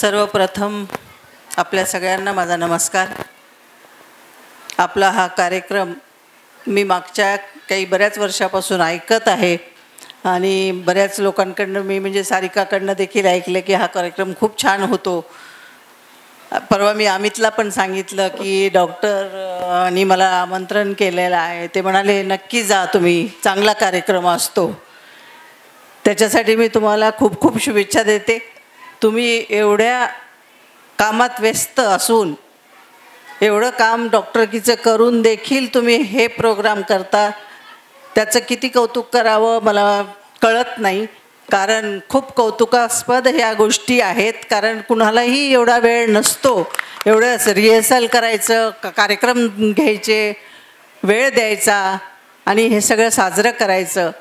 सर्वप्रथम आपल्या सगळ्यांना माझा नमस्कार। आपला हा कार्यक्रम मी मागच्या बऱ्याच वर्षापासून ऐकत आहे आणि बऱ्याच लोकांकडून मी म्हणजे सारिकाकडून देखील ऐकलं की हा कार्यक्रम खूप छान होतो। परवा मी अमितला पण सांगितलं की डॉक्टरनी मला आमंत्रण केलेलं आहे, ते म्हणाले नक्की जा तुम्ही, चांगला कार्यक्रम असतो। त्याच्यासाठी मी तुम्हाला खूप खूप शुभेच्छा देते। तुम्ही एवढ्या कामात व्यस्त असून एवढं काम डॉक्टरकीचं करून देखील तुम्ही हे प्रोग्राम करता, त्याचं किती कौतुक करावं मला कळत नाही, कारण खूप कौतुकास्पद ह्या गोष्टी आहेत। कारण कुणालाही एवढा वेळ नसतो, एवढं रिहर्सल करायचं, कार्यक्रम घ्यायचे, वेळ द्यायचा आणि हे सगळं साजरं करायचं।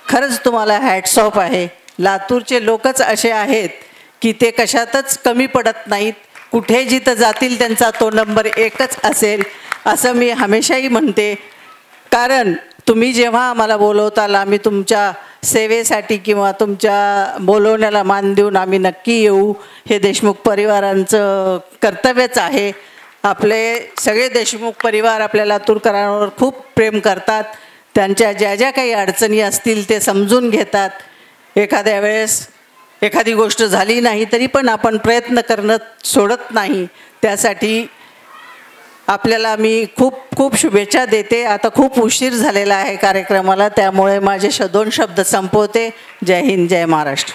खरंच तुम्हाला हॅट्स ऑफ आहे। लातूरचे लोकच असे आहेत की ते कशातच कमी पडत नाहीत, कुठे जिथं जातील त्यांचा तो नंबर एकच असेल असं मी हमेशाही म्हणते। कारण तुम्ही जेव्हा आम्हाला बोलवताल आम्ही तुमच्या सेवेसाठी किंवा तुमच्या बोलवण्याला मान देऊन आम्ही नक्की येऊ, हे देशमुख परिवारांचं कर्तव्यच आहे। आपले सगळे देशमुख परिवार आपल्या लातूरकरांवर खूप प्रेम करतात, त्यांच्या ज्या ज्या काही अडचणी असतील ते समजून घेतात। एखाद्या वेळेस एखादी गोष्ट झाली नाही तरी पण आपण प्रयत्न करणं सोडत नाही, त्यासाठी आपल्याला मी खूप खूप शुभेच्छा देते। आता खूप उशीर झालेला आहे कार्यक्रमाला, त्यामुळे माझे 2 शब्द संपवते। जय हिंद, जय महाराष्ट्र।